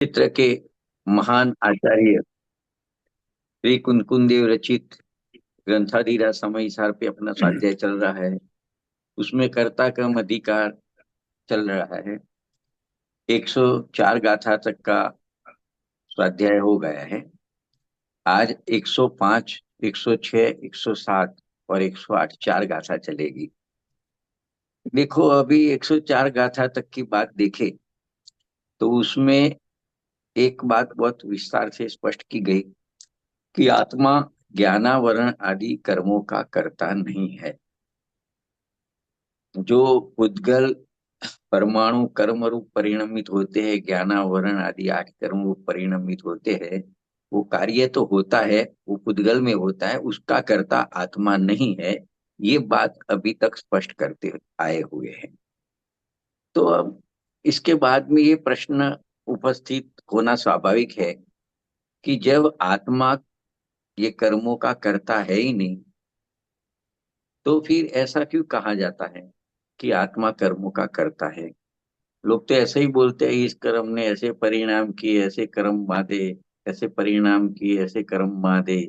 चित्र के महान आचार्य श्री कुंकुन देव रचित ग्रंथाधीरा समय सार पे अपना स्वाध्याय चल रहा है। उसमें कर्ता क्रम अधिकार चल रहा है। 104 गाथा तक का स्वाध्याय हो गया है। आज 105, 106, 107 और 108 चार गाथा चलेगी। देखो, अभी 104 गाथा तक की बात देखे तो उसमें एक बात बहुत विस्तार से स्पष्ट की गई कि आत्मा ज्ञानावरण आदि कर्मों का कर्ता नहीं है। जो उद्गल परमाणु कर्म रूप परिणमित होते हैं, ज्ञानावरण आदि 8 कर्म रूप परिणमित होते हैं, वो कार्य तो होता है, वो पुद्गल में होता है, उसका कर्ता आत्मा नहीं है। ये बात अभी तक स्पष्ट करते आए हुए हैं। तो अब इसके बाद में ये प्रश्न उपस्थित होना स्वाभाविक है कि जब आत्मा ये कर्मों का कर्ता है ही नहीं, तो फिर ऐसा क्यों कहा जाता है कि आत्मा कर्मों का कर्ता है। लोग तो ऐसे ही बोलते हैं, इस कर्म ने ऐसे परिणाम किए, ऐसे कर्म बांधे, ऐसे परिणाम किए, ऐसे कर्म बांधे,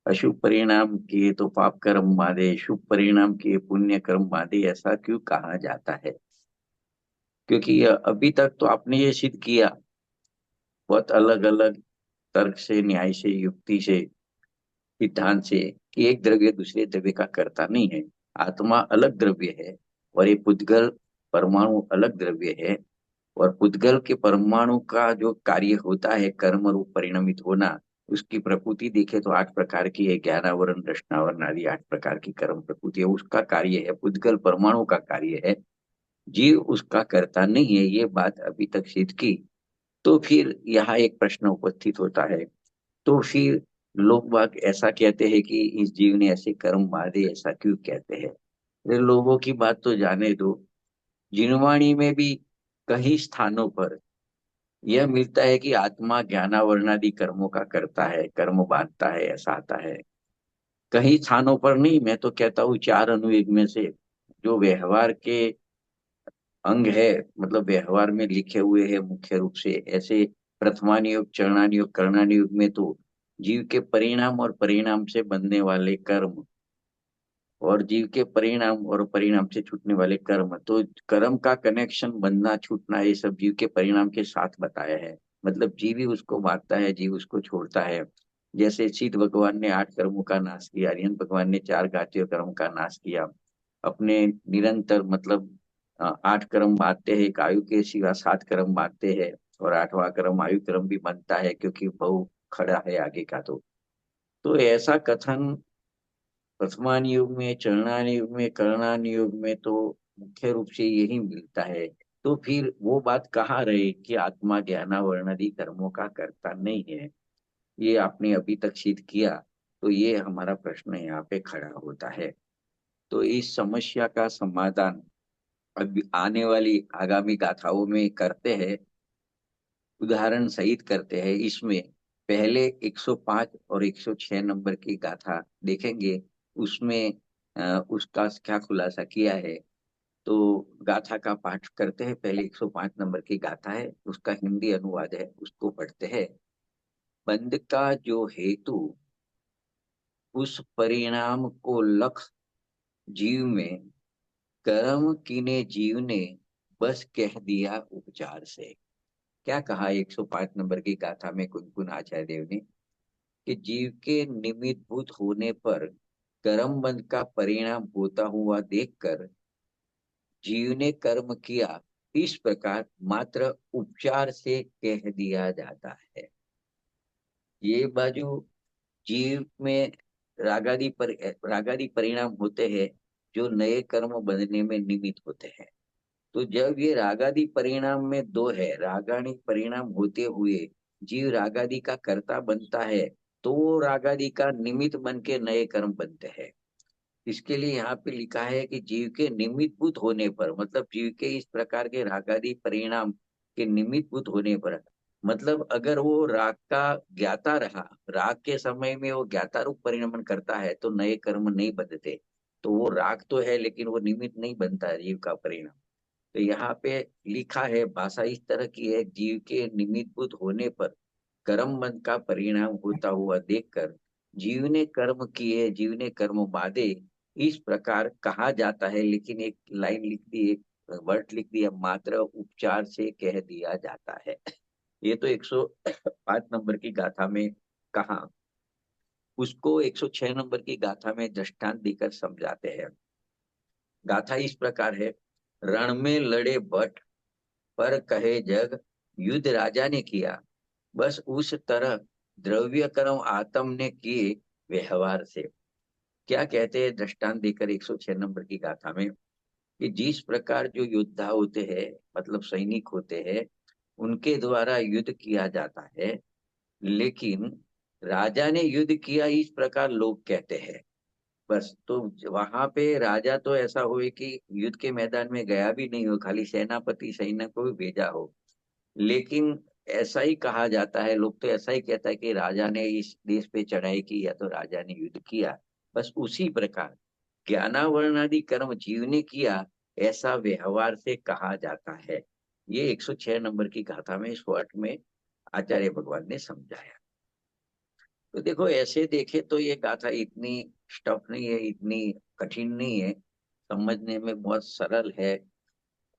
अशुभ परिणाम किए तो पाप कर्म बांधे, शुभ परिणाम किए पुण्य कर्म बांधे। ऐसा क्यों कहा जाता है? क्योंकि अभी तक तो आपने ये सिद्ध किया बहुत अलग अलग तर्क से, न्याय से, युक्ति से, सिद्धांत से कि एक द्रव्य दूसरे द्रव्य का कर्ता नहीं है। आत्मा अलग द्रव्य है और ये पुद्गल परमाणु अलग द्रव्य है। और पुद्गल के परमाणु का जो कार्य होता है कर्म रूप परिणमित होना, उसकी प्रकृति देखे तो 8 प्रकार की है। ज्ञानावरण, रचनावरण आदि 8 प्रकार की कर्म प्रकृति है, उसका कार्य है। पुद्गल परमाणु का कार्य है, जीव उसका कर्ता नहीं है। ये बात अभी तक सिद्ध की। तो फिर यहाँ एक प्रश्न उपस्थित होता है। तो फिर लोग बाग ऐसा कहते हैं कि इस जीव ने ऐसे कर्म बांधे, ऐसा क्यों कहते हैं? ये लोगों की बात तो जाने दो। जिनवाणी में भी कई स्थानों पर यह मिलता है कि आत्मा ज्ञानावरणादि कर्मों का करता है, कर्म बांधता है, ऐसा आता है। कई स्थानों पर नहीं, मैं तो कहता हूँ 4 अनुयुग में से जो व्यवहार के अंग है, मतलब व्यवहार में लिखे हुए हैं मुख्य रूप से, ऐसे प्रथमानुयोग, चरणानुयोग, कर्णानुयोग में तो जीव के परिणाम और परिणाम से बनने वाले कर्म, और जीव के परिणाम और परिणाम से छूटने वाले कर्म, तो कर्म का कनेक्शन बनना छूटना ये सब जीव के परिणाम के साथ बताया है। मतलब जीव ही उसको बांटता है, जीव उसको छोड़ता है। जैसे सिद्ध भगवान ने 8 कर्मों का नाश किया, अरिहंत भगवान ने 4 घातीय कर्म का नाश किया। अपने निरंतर मतलब 8 कर्म बांटते हैं, एक आयु के सिवा 7 कर्म बांटते हैं। और 8वां कर्म आयु कर्म भी बनता है, क्योंकि बहु खड़ा है आगे का। तो ऐसा कथन वर्तमान युग में, चरणान युग में, करणान युग में तो मुख्य रूप से यही मिलता है। तो फिर वो बात कहाँ रही कि आत्मा ज्ञानावरणादि कर्मों का कर्ता नहीं है? ये आपने अभी तक सिद्ध किया। तो ये हमारा प्रश्न यहाँ पे खड़ा होता है। तो इस समस्या का समाधान अब आने वाली आगामी गाथाओं में करते हैं, उदाहरण सहित करते हैं। इसमें पहले 105 और 106 नंबर की गाथा देखेंगे। उसमें उसका क्या खुलासा किया है। तो गाथा का पाठ करते हैं। पहले 105 नंबर की गाथा है, उसका हिंदी अनुवाद है, उसको पढ़ते हैं। बंध का जो हेतु, उस परिणाम को लख जीव में, कर्म कीने जीव ने, बस कह दिया उपचार से। क्या कहा 105 नंबर की गाथा में कुनकुन आचार्य देव ने कि जीव के निमित्त भूत होने पर कर्म बंध का परिणाम होता हुआ देखकर जीव ने कर्म किया, इस प्रकार मात्र उपचार से कह दिया जाता है। ये बाजू जीव में रागादि परिणाम होते हैं, जो नए कर्म बनने में निमित्त होते हैं। तो जब ये रागादि परिणाम में दो है, रागादि परिणाम होते हुए जीव रागादि का कर्ता बनता है, तो वो रागादि का निमित्त बन के नए कर्म बनते हैं। इसके लिए यहाँ पे लिखा है कि जीव के निमित्तभूत होने पर, मतलब जीव के इस प्रकार के रागादि परिणाम के निमित्तभूत होने पर, मतलब अगर वो राग का ज्ञाता रहा, राग के समय में वो ज्ञाता रूप परिणमन करता है, तो नए कर्म नहीं बनते। तो वो राग तो है, लेकिन वो निमित्त नहीं बनता जीव का परिणाम। तो यहाँ पे लिखा है, भाषा इस तरह की है, जीव के निमित्तभूत होने पर कर्म बंध का परिणाम होता हुआ देखकर जीव ने कर्म किए, जीव ने कर्म बांधे, इस प्रकार कहा जाता है। लेकिन एक लाइन लिख दी, एक वर्ड लिख दिया, मात्र उपचार से कह दिया जाता है। ये तो 105 नंबर की गाथा में कहा, उसको 106 नंबर की गाथा में दृष्टांत देकर समझाते हैं। गाथा इस प्रकार है, रण में लड़े भट, पर कहे जग, युद्ध राजा ने किया, बस उस तरह द्रव्य कर्म आत्म ने किए व्यवहार से। क्या कहते हैं दृष्टांत देकर 106 नंबर की गाथा में, कि जिस प्रकार जो योद्धा होते हैं, मतलब सैनिक होते हैं, उनके द्वारा युद्ध किया जाता है, लेकिन राजा ने युद्ध किया इस प्रकार लोग कहते हैं। बस तो वहां पे राजा तो ऐसा हो कि युद्ध के मैदान में गया भी नहीं हो, खाली सेनापति सैनिक को भी भेजा हो, लेकिन ऐसा ही कहा जाता है, लोग तो ऐसा ही कहता है कि राजा ने इस देश पे चढ़ाई की या तो राजा ने युद्ध किया। बस उसी प्रकार ज्ञानावरण आदि कर्म जीव ने किया, ऐसा व्यवहार से कहा जाता है। ये 106 नंबर की गाथा में शॉर्ट में आचार्य भगवान ने समझाया। तो देखो ऐसे देखे तो ये गाथा इतनी स्टफ नहीं है, इतनी कठिन नहीं है, समझने में बहुत सरल है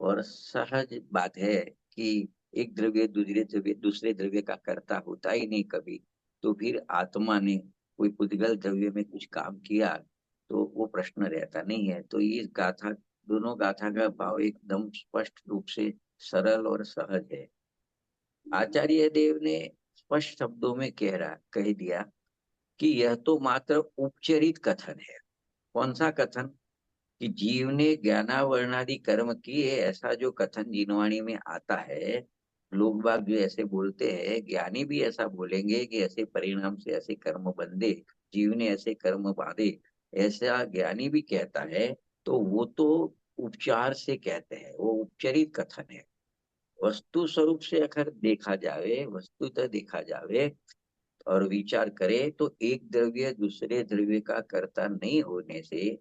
और सहज बात है कि एक द्रव्य दूसरे द्रव्य का कर्ता होता ही नहीं कभी। तो फिर आत्मा ने कोई पुद्गल द्रव्य में कुछ काम किया तो वो प्रश्न रहता नहीं है। तो ये गाथा, दोनों गाथा का भाव एकदम स्पष्ट रूप से सरल और सहज है। आचार्य देव ने स्पष्ट शब्दों में कह दिया कि यह तो मात्र उपचरित कथन है। कौन सा कथन? कि जीव ने ज्ञानावरणादि कर्म किए, ऐसा जो कथन जिनवाणी में आता है, लोग बाग जो ऐसे बोलते हैं, ज्ञानी भी ऐसा बोलेंगे कि ऐसे परिणाम से ऐसे कर्म बंधे, जीव ने ऐसे कर्म बांधे, ऐसा ज्ञानी भी कहता है। तो वो तो उपचार से कहते हैं, वो उपचरित कथन है। वस्तु स्वरूप से अगर देखा जावे, वस्तुतः देखा जावे और विचार करे, तो एक द्रव्य दूसरे द्रव्य का कर्ता नहीं होने से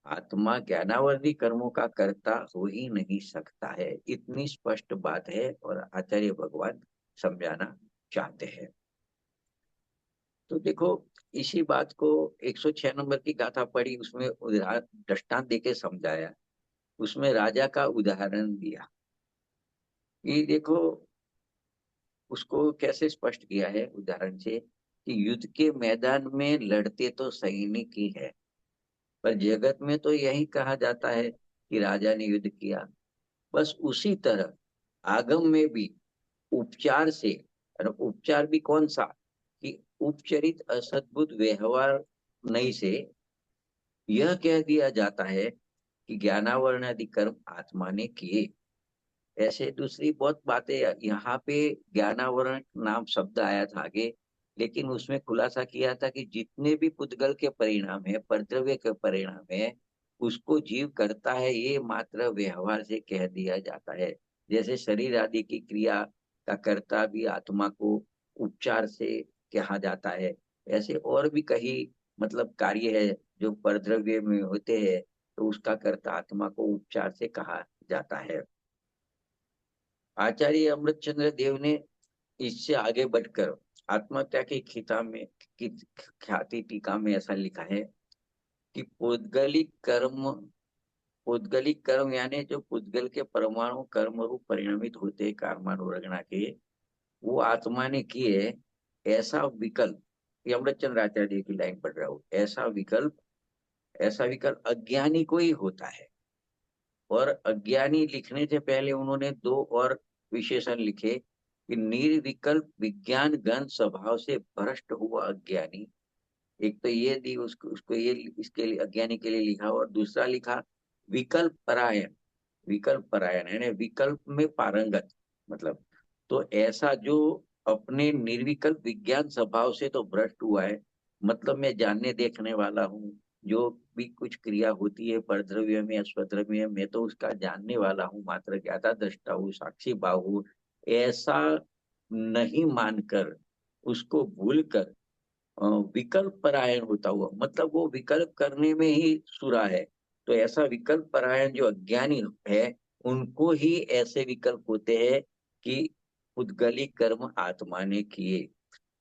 आत्मा ज्ञानावर्धी कर्मों का कर्ता हो ही नहीं सकता है। इतनी स्पष्ट बात है और आचार्य भगवान समझाना चाहते हैं। तो देखो, इसी बात को 106 नंबर की गाथा पढ़ी, उसमें दृष्टांत देके समझाया। उसमें राजा का उदाहरण दिया कि देखो, उसको कैसे स्पष्ट किया है उदाहरण से, कि युद्ध के मैदान में लड़ते तो सैनिक ही है, पर जगत में तो यही कहा जाता है कि राजा ने युद्ध किया। बस उसी तरह आगम में भी उपचार से, और उपचार भी कौन सा, कि उपचरित असद्भुत व्यवहार नहीं से यह कह दिया जाता है कि ज्ञानावरण आदि कर्म आत्मा ने किए। ऐसे दूसरी बहुत बातें, यहाँ पे ज्ञानावरण नाम शब्द आया था आगे, लेकिन उसमें खुलासा किया था कि जितने भी पुद्गल के परिणाम है, परद्रव्य के परिणाम है, उसको जीव करता है, ये मात्र व्यवहार से कह दिया जाता है। जैसे शरीर आदि की क्रिया का कर्ता भी आत्मा को उपचार से कहा जाता है, ऐसे और भी कई मतलब कार्य है जो परद्रव्य में होते हैं, तो उसका कर्ता आत्मा को उपचार से कहा जाता है। आचार्य अमृतचंद्र देव ने इससे आगे बढ़कर आत्महत्या की की ख्याति टीका में ऐसा लिखा है कि पौद्गलिक कर्म यानी जो पुद्गल के परमाणु कर्म रूप परिणमित होते हैं कर्माणु रगना के, वो आत्मा ने किए। ऐसा विकल्प, ये अमृतचंद्र आचार्य की लाइन पढ़ रहा हूँ, ऐसा विकल्प अज्ञानी को ही होता है। और अज्ञानी लिखने से पहले उन्होंने दो और विशेषण लिखे कि निर्विकल्प विज्ञान गण स्वभाव से भ्रष्ट हुआ अज्ञानी। एक तो ये दी उसको उसको ये इसके लिए अज्ञानी के लिए लिखा, और दूसरा लिखा विकल्प परायण। विकल्प परायण यानी विकल्प में पारंगत, मतलब तो ऐसा जो अपने निर्विकल्प विज्ञान स्वभाव से तो भ्रष्ट हुआ है, मतलब मैं जानने देखने वाला हूँ, जो भी कुछ क्रिया होती है परद्रव्य में या स्वद्रव्य में, मैं तो उसका जानने वाला हूँ, मात्र ज्ञाता दृष्टा हूँ, साक्षी भाव हूँ, ऐसा नहीं मानकर, उसको भूलकर विकल्प परायण होता हुआ, मतलब वो विकल्प करने में ही सुरा है। तो ऐसा विकल्प परायण जो अज्ञानी है, उनको ही ऐसे विकल्प होते हैं कि उद्गलित कर्म आत्मा ने किए,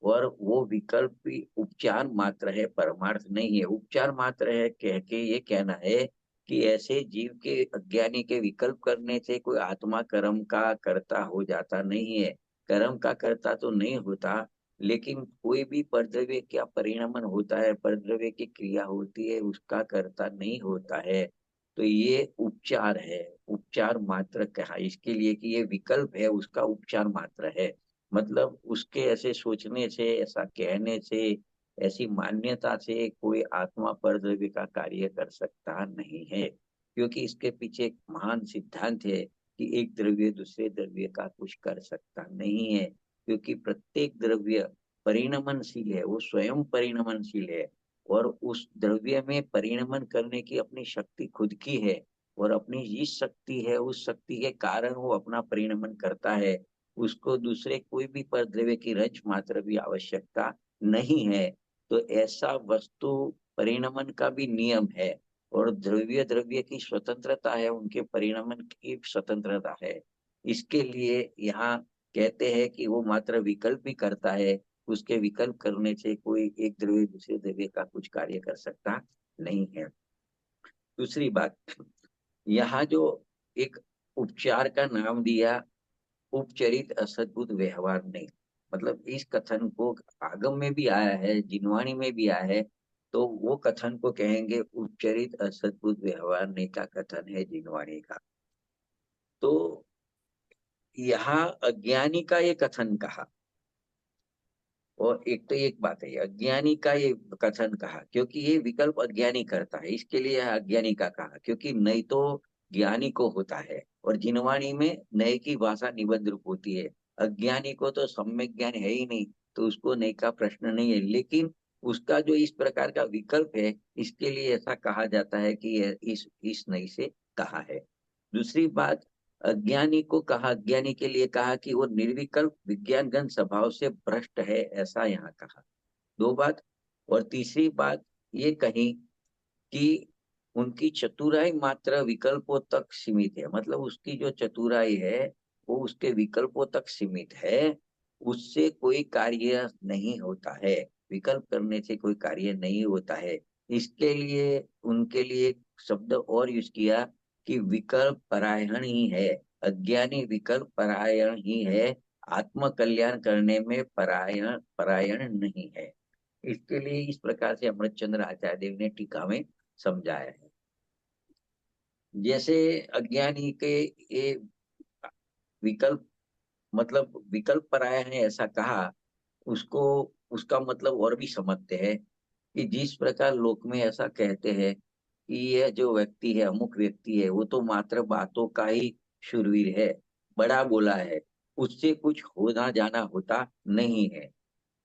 और वो विकल्प भी उपचार मात्र है, परमार्थ नहीं है। उपचार मात्र है कह के ये कहना है कि ऐसे जीव के, अज्ञानी के विकल्प करने से कोई आत्मा कर्म का कर्ता हो जाता नहीं है। कर्म का कर्ता तो नहीं होता, लेकिन कोई भी परद्रव्य क्या परिणमन होता है, परद्रव्य की क्रिया होती है, उसका कर्ता नहीं होता है। तो ये उपचार है, उपचार मात्र कहा इसके लिए कि ये विकल्प है, उसका उपचार मात्र है। मतलब उसके ऐसे सोचने से, ऐसा कहने से, ऐसी मान्यता से कोई आत्मा परद्रव्य का कार्य कर सकता नहीं है, क्योंकि इसके पीछे एक महान सिद्धांत है कि एक द्रव्य दूसरे द्रव्य का कुछ कर सकता नहीं है, क्योंकि प्रत्येक द्रव्य परिणमनशील है, वो स्वयं परिणमनशील है, और उस द्रव्य में परिणमन करने की अपनी शक्ति खुद की है, और अपनी जिस शक्ति है उस शक्ति के कारण वो अपना परिणमन करता है। उसको दूसरे कोई भी परद्रव्य की रंच मात्र भी आवश्यकता नहीं है। तो ऐसा वस्तु परिणमन का भी नियम है, और द्रव्य द्रव्य की स्वतंत्रता है, उनके परिणमन की स्वतंत्रता है। इसके लिए यहाँ कहते हैं कि वो मात्र विकल्प ही करता है, उसके विकल्प करने से कोई एक द्रव्य दूसरे द्रव्य का कुछ कार्य कर सकता नहीं है। दूसरी बात, यहाँ जो एक उपचार का नाम दिया, उपचरित असद्भुत व्यवहार नहीं, मतलब इस कथन को आगम में भी आया है, जिनवाणी में भी आया है, तो वो कथन को कहेंगे उपचरित असद्भुत व्यवहार नहीं का कथन है जिनवाणी का। तो यहाँ अज्ञानी का ये कथन कहा, और एक तो एक बात है, अज्ञानी का ये कथन कहा क्योंकि ये विकल्प अज्ञानी करता है, इसके लिए यह अज्ञानी का कहा, क्योंकि नहीं तो ज्ञानी को होता है, और जिनवाणी में नय की भाषा निबंध रूप होती है। अज्ञानी को तो सम्यक ज्ञान है ही नहीं, तो उसको नय का प्रश्न नहीं है, लेकिन उसका जो इस प्रकार का विकल्प है, इसके लिए ऐसा कहा जाता है कि यह इस नय से कहा है। दूसरी बात, अज्ञानी को कहा, अज्ञानी के लिए कहा कि वो निर्विकल्प विज्ञानगत स्वभाव से भ्रष्ट है, ऐसा यहाँ कहा। दो बात। और तीसरी बात ये कही कि उनकी चतुराई मात्र विकल्पों तक सीमित है, मतलब उसकी जो चतुराई है वो उसके विकल्पों तक सीमित है, उससे कोई कार्य नहीं होता है, विकल्प करने से कोई कार्य नहीं होता है। इसके लिए उनके लिए एक शब्द और यूज किया कि विकल्प परायण ही है, अज्ञानी विकल्प परायण ही है, आत्म कल्याण करने में परायण परायण नहीं है। इसके लिए इस प्रकार से अमृतचंद्र आचार्य देव ने टीका में समझाया है। जैसे अज्ञानी के ये विकल्प, मतलब विकल्प पराया है ऐसा कहा, उसको उसका मतलब और भी समझते हैं कि जिस प्रकार लोक में ऐसा कहते हैं कि यह जो व्यक्ति है, अमुक व्यक्ति है, वो तो मात्र बातों का ही शूरवीर है, बड़ा बोला है, उससे कुछ होना जाना होता नहीं है।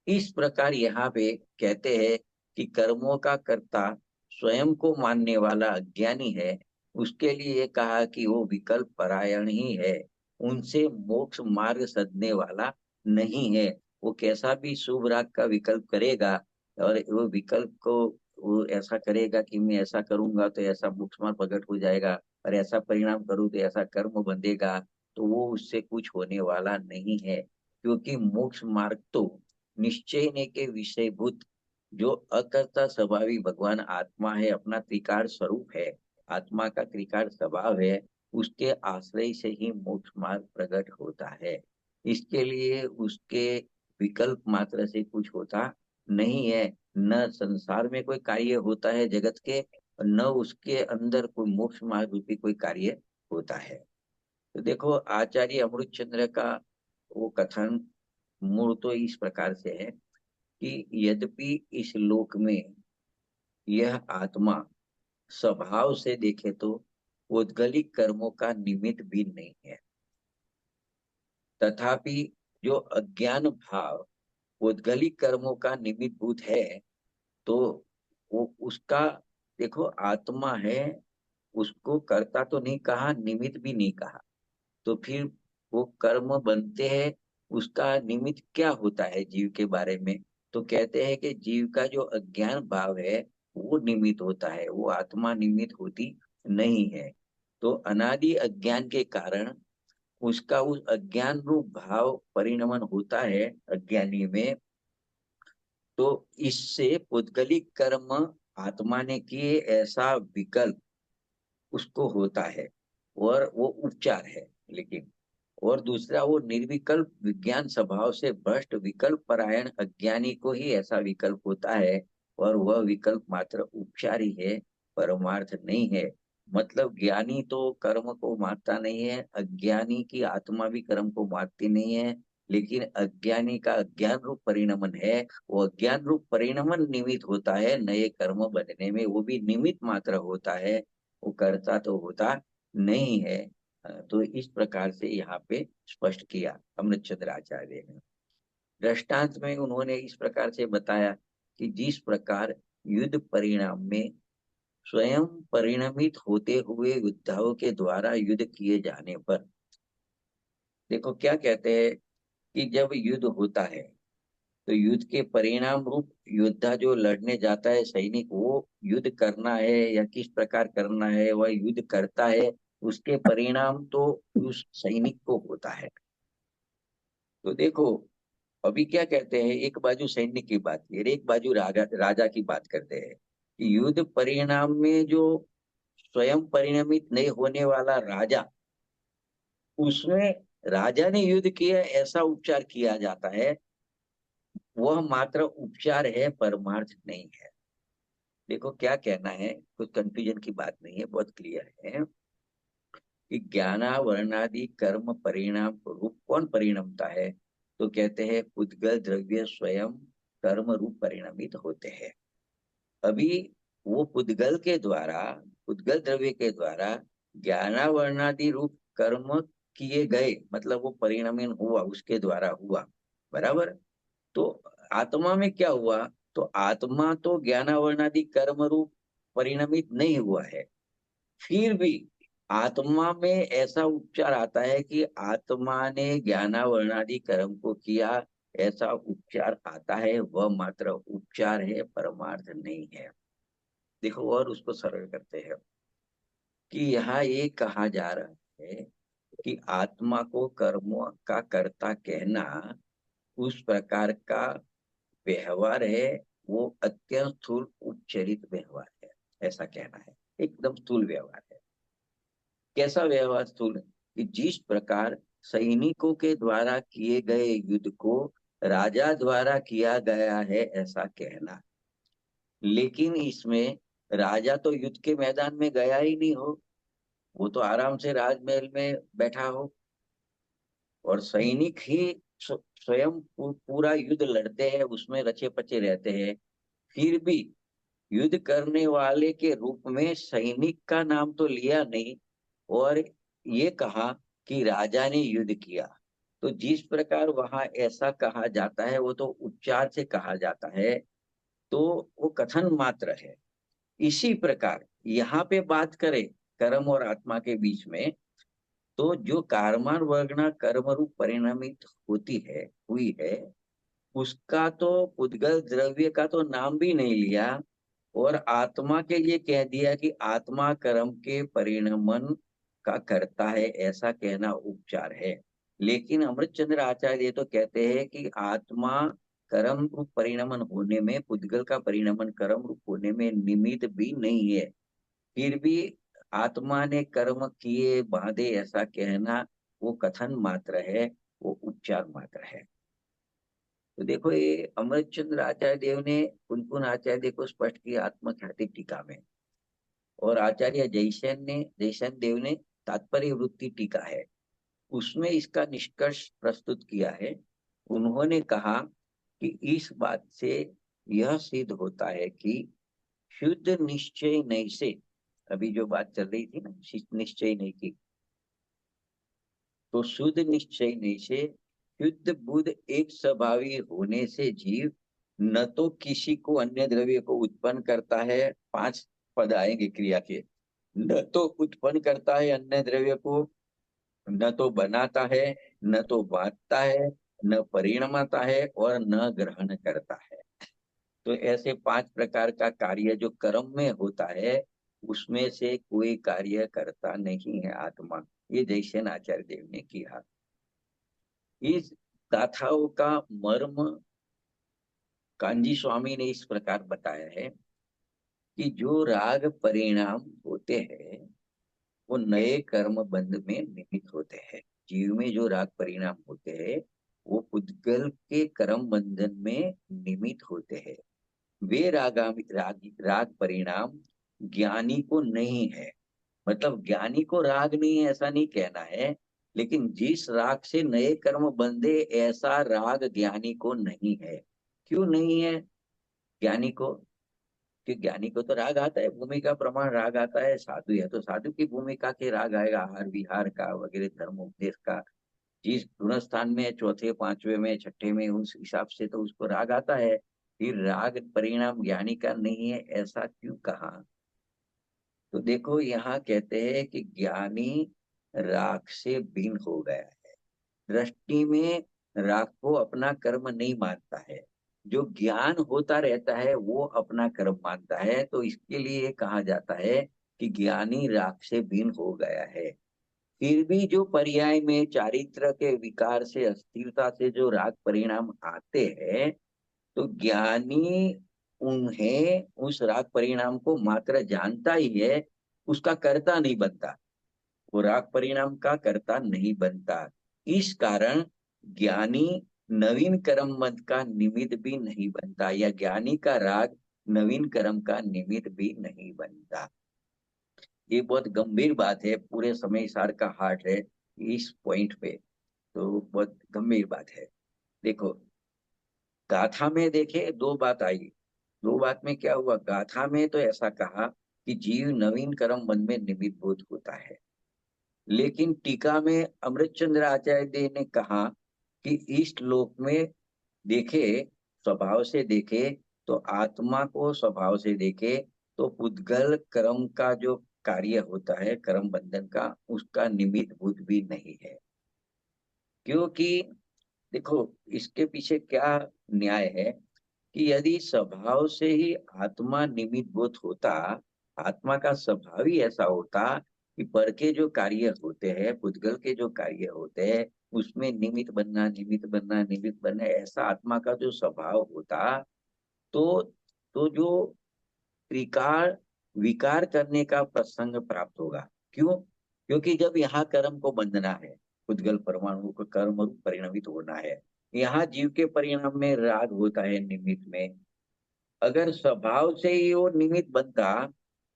इस प्रकार यहाँ पे कहते हैं कि कर्मों का कर्ता स्वयं को मानने वाला अज्ञानी है, उसके लिए कहा कि वो विकल्प परायण ही है, उनसे मोक्ष मार्ग सदने वाला नहीं है। वो कैसा भी शुभ राग का विकल्प करेगा, और वो विकल्प को वो ऐसा करेगा कि मैं ऐसा करूंगा तो ऐसा मोक्ष मार्ग प्रकट हो जाएगा, और ऐसा परिणाम करूं तो ऐसा कर्म बंधेगा, तो वो उससे कुछ होने वाला नहीं है, क्योंकि मोक्ष मार्ग तो निश्चय ने के विषयभूत जो अकर्ता स्वभावी भगवान आत्मा है, अपना त्रिकार स्वरूप है, आत्मा का त्रिकार स्वभाव है, उसके आश्रय से ही मोक्ष मार्ग प्रकट होता है। इसके लिए उसके विकल्प मात्र से कुछ होता नहीं है, न संसार में कोई कार्य होता है जगत के, और न उसके अंदर कोई मोक्ष मार्ग रूपी कोई कार्य होता है। तो देखो आचार्य अमृत चंद्र का वो कथन मूल तो इस प्रकार से है कि यद्यपि इस लोक में यह आत्मा स्वभाव से देखे तो उद्गलित कर्मों का निमित्त भी नहीं है, तथापि जो अज्ञान भाव उद्गलित कर्मों का निमित्त भूत है, तो वो उसका, देखो आत्मा है, उसको कर्ता तो नहीं कहा, निमित्त भी नहीं कहा, तो फिर वो कर्म बनते हैं, उसका निमित्त क्या होता है जीव के बारे में? तो कहते हैं कि जीव का जो अज्ञान भाव है वो निमित्त होता है, वो आत्मा निमित्त होती नहीं है। तो अनादि अज्ञान के कारण उसका उस अज्ञान रूप भाव परिणमन होता है अज्ञानी में। तो इससे पुद्गलिक कर्म आत्मा ने किए ऐसा विकल्प उसको होता है, और वो उपचार है। लेकिन और दूसरा, वो निर्विकल्प विज्ञान स्वभाव से भ्रष्ट विकल्प परायण अज्ञानी को ही ऐसा विकल्प होता है, और वह विकल्प मात्र उपचार ही है, परमार्थ नहीं है। मतलब ज्ञानी तो कर्म को मानता नहीं है, अज्ञानी की आत्मा भी कर्म को मानती नहीं है, लेकिन अज्ञानी का अज्ञान रूप परिणमन है, वो अज्ञान रूप परिणमन निमित्त होता है नए कर्म बनने में, वो भी निमित्त मात्र होता है, वो करता तो होता नहीं है। तो इस प्रकार से यहाँ पे स्पष्ट किया अमृतचंद्र आचार्य ने। दृष्टांत में उन्होंने इस प्रकार से बताया कि जिस प्रकार युद्ध परिणाम में स्वयं परिणमित होते हुए योद्धाओं के द्वारा युद्ध किए जाने पर, देखो क्या कहते हैं कि जब युद्ध होता है तो युद्ध के परिणाम रूप योद्धा जो लड़ने जाता है सैनिक, वो युद्ध करना है या किस प्रकार करना है वह युद्ध करता है, उसके परिणाम तो उस सैनिक को होता है। तो देखो अभी क्या कहते हैं, एक बाजू सैनिक की बात की और एक बाजू राजा राजा की बात करते हैं कि युद्ध परिणाम में जो स्वयं परिणमित नहीं होने वाला राजा, उसमें राजा ने युद्ध किया ऐसा उपचार किया जाता है, वह मात्र उपचार है, परमार्थ नहीं है। देखो क्या कहना है, कुछ कंफ्यूजन की बात नहीं है, बहुत क्लियर है कि ज्ञानावरणादि कर्म परिणाम रूप कौन परिणमता है, तो कहते हैं उद्गल द्रव्य स्वयं कर्म रूप परिणमित होते हैं। अभी वो पुद्गल के द्वारा, पुद्गल द्रव्य के द्वारा ज्ञानावरणादि रूप कर्म किए गए, मतलब वो परिणमन हुआ, उसके द्वारा हुआ, बराबर। तो आत्मा में क्या हुआ, तो आत्मा तो ज्ञानावरणादि कर्म रूप परिणमित नहीं हुआ है, फिर भी आत्मा में ऐसा उपचार आता है कि आत्मा ने ज्ञानावरणादि कर्म को किया, ऐसा उपचार आता है, वह मात्र उपचार है, परमार्थ नहीं है। देखो और उसको सरल करते हैं कि यहाँ ये कहा जा रहा है कि आत्मा को कर्मों का कर्ता कहना उस प्रकार का व्यवहार है, वो अत्यंत स्थूल उपचरित व्यवहार है, ऐसा कहना है, एकदम स्थूल व्यवहार है। कैसा व्यवहार स्थूल, कि जिस प्रकार सैनिकों के द्वारा किए गए युद्ध को राजा द्वारा किया गया है ऐसा कहना, लेकिन इसमें राजा तो युद्ध के मैदान में गया ही नहीं हो, वो तो आराम से राजमहल में बैठा हो, और सैनिक ही स्वयं पूरा युद्ध लड़ते हैं, उसमें रचे पचे रहते हैं, फिर भी युद्ध करने वाले के रूप में सैनिक का नाम तो लिया नहीं, और ये कहा कि राजा ने युद्ध किया। तो जिस प्रकार वहां ऐसा कहा जाता है वो तो उपचार से कहा जाता है, तो वो कथन मात्र है। इसी प्रकार यहाँ पे बात करें कर्म और आत्मा के बीच में, तो जो कारमान वर्गना कर्म रूप परिणामित होती है, हुई है, उसका तो उद्गल द्रव्य का तो नाम भी नहीं लिया, और आत्मा के लिए कह दिया कि आत्मा कर्म के परिणमन का करता है, ऐसा कहना उपचार है। लेकिन अमृतचंद्र आचार्य तो कहते हैं कि आत्मा कर्म रूप परिणमन होने में, पुद्गल का परिणमन कर्म रूप होने में निमित्त भी नहीं है, फिर भी आत्मा ने कर्म किए बांधे ऐसा कहना वो कथन मात्र है, वो उपचार मात्र है। तो देखो ये अमृतचंद्र आचार्य देव ने कुनकुन आचार्य को स्पष्ट किया आत्मख्याति टीका में, और आचार्य जयसेन देव ने तात्पर्य वृत्ति टीका है, उसमें इसका निष्कर्ष प्रस्तुत किया है। उन्होंने कहा कि इस बात से यह सिद्ध होता है कि शुद्ध निश्चय नहीं से, अभी जो बात चल रही थी ना निश्चय नहीं की, तो शुद्ध निश्चय नहीं से शुद्ध बुद्ध एक स्वभावी होने से जीव न तो किसी को अन्य द्रव्य को उत्पन्न करता है, 5 पद आएंगे क्रिया के, न तो उत्पन्न करता है अन्य द्रव्य को, न तो बनाता है, न तो बांटता है, न परिणमाता है, और न ग्रहण करता है। तो ऐसे 5 प्रकार का कार्य जो कर्म में होता है, उसमें से कोई कार्य करता नहीं है आत्मा। ये जैसे आचार्य देव ने किया। इस गाथाओं का मर्म कांजी स्वामी ने इस प्रकार बताया है कि जो राग परिणाम होते हैं वो नए कर्म बंध में निमित्त होते हैं। जीव में जो राग परिणाम होते हैं वो पुद्गल के कर्म बंधन में निमित्त होते हैं। वे राग परिणाम ज्ञानी को नहीं है। मतलब ज्ञानी को राग नहीं है ऐसा नहीं कहना है, लेकिन जिस राग से नए कर्म बंधे ऐसा राग ज्ञानी को नहीं है। क्यों नहीं है ज्ञानी को? कि ज्ञानी को तो राग आता है, भूमिका प्रमाण राग आता है। साधु है तो साधु की भूमिका के राग आएगा, आहार विहार का वगैरह, धर्म उपदेश का। जिस गुण स्थान में, चौथे पांचवे में, छठे में, उस हिसाब से तो उसको राग आता है। फिर राग परिणाम ज्ञानी का नहीं है ऐसा क्यों कहा? तो देखो यहाँ कहते हैं कि ज्ञानी राग से भिन्न हो गया है। दृष्टि में राग को अपना कर्म नहीं मानता है। जो ज्ञान होता रहता है वो अपना कर्म मानता है। तो इसके लिए कहा जाता है कि ज्ञानी राग से भिन्न हो गया है। फिर भी जो पर्याय में चारित्र के विकार से, अस्थिरता से जो राग परिणाम आते हैं, तो ज्ञानी उन्हें, उस राग परिणाम को मात्र जानता ही है, उसका कर्ता नहीं बनता। वो राग परिणाम का कर्ता नहीं बनता। इस कारण ज्ञानी नवीन कर्म मत का निमित्त भी नहीं बनता, या ज्ञानी का राग नवीन कर्म का निमित्त भी नहीं बनता। ये बहुत गंभीर बात है, पूरे समय सार का हार्ट है इस पॉइंट पे। तो बहुत गंभीर बात है। देखो गाथा में देखे दो बात आई। दो बात में क्या हुआ? गाथा में तो ऐसा कहा कि जीव नवीन कर्म बंध में निमित्त भूत होता है। लेकिन टीका में अमृतचंद्र आचार्य देव ने कहा कि इस श्लोक में देखे, स्वभाव से देखे, तो आत्मा को स्वभाव से देखे, तो पुद्गल कर्म का जो कार्य होता है कर्म बंधन का, उसका निमित्त भूत भी नहीं है। क्योंकि देखो इसके पीछे क्या न्याय है कि यदि स्वभाव से ही आत्मा निमित्त भूत होता, आत्मा का स्वभाव ही ऐसा होता कि पर के जो कार्य होते हैं, पुद्गल के जो कार्य होते हैं, उसमें निमित्त बनना, निमित्त बनना, निमित्त बनना, ऐसा आत्मा का जो स्वभाव होता, तो जो त्रिकार विकार करने का प्रसंग प्राप्त होगा। क्यों? क्योंकि जब यहाँ कर्म को बंधना है, उद्गल परमाणु को कर्म रूप परिणमित होना है, यहाँ जीव के परिणाम में राग होता है निमित्त में। अगर स्वभाव से ही वो निमित्त बनता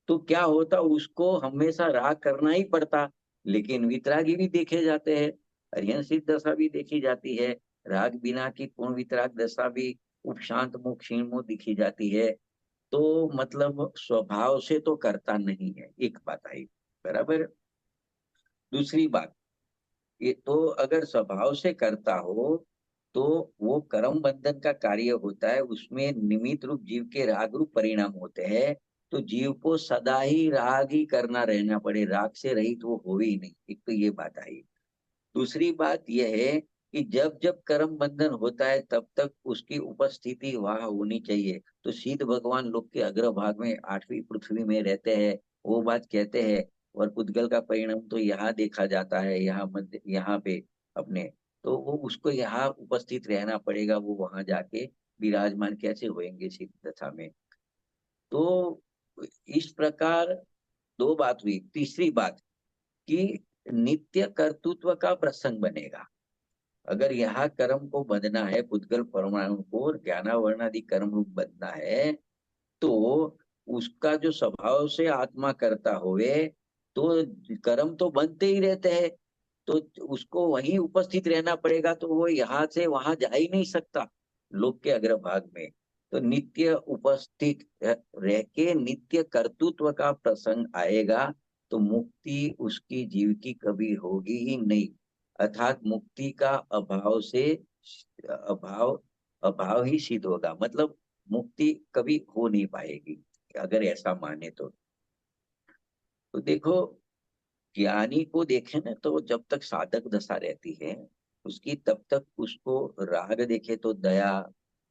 तो क्या होता? उसको हमेशा राग करना ही पड़ता। लेकिन वितरागी भी देखे जाते हैं, हरिहर सिद्ध दशा भी देखी जाती है। राग बिना की पूर्ण वितराग दशा भी उपशांत मुख क्षीण मुख दिखी जाती है। तो मतलब स्वभाव से तो करता नहीं है, एक बात आई। बराबर। दूसरी बात, ये तो अगर स्वभाव से करता हो तो वो कर्म बंधन का कार्य होता है, उसमें निमित्त रूप जीव के राग रूप परिणाम होते हैं। तो जीव को सदा ही राग ही करना रहना पड़े, राग से रहित वो हो ही नहीं। एक तो ये बात आई। दूसरी बात यह है कि जब जब कर्म बंधन होता है तब तक उसकी उपस्थिति वहां होनी चाहिए। तो सीध भगवान लोक के अग्रभाग में आठवीं पृथ्वी में रहते हैं, वो बात कहते हैं। और पुद्गल का परिणाम तो यहाँ देखा जाता है, यहाँ मध्य, यहाँ पे अपने। तो वो उसको यहाँ उपस्थित रहना पड़ेगा, वो वहां जाके विराजमान कैसे होंगे सिद्ध दशा में? तो इस प्रकार दो बात हुई। तीसरी बात कि नित्य कर्तृत्व का प्रसंग बनेगा। अगर यहाँ कर्म को बंधना है, पुद्गल परमाणु को ज्ञानावरण आदि कर्म रूप बंधना है, तो उसका जो स्वभाव से आत्मा करता हुए, तो कर्म तो बनते ही रहते हैं। तो उसको वहीं उपस्थित रहना पड़ेगा, तो वो यहाँ से वहां जा ही नहीं सकता लोक के अग्रभाग में। तो नित्य उपस्थित रह के नित्य कर्तृत्व का प्रसंग आएगा, तो मुक्ति उसकी जीव की कभी होगी ही नहीं। अर्थात मुक्ति का अभाव से अभाव अभाव ही सिद्ध होगा। मतलब मुक्ति कभी हो नहीं पाएगी अगर ऐसा माने तो देखो ज्ञानी को देखे ना, तो जब तक साधक दशा रहती है उसकी, तब तक उसको राग देखे तो दया,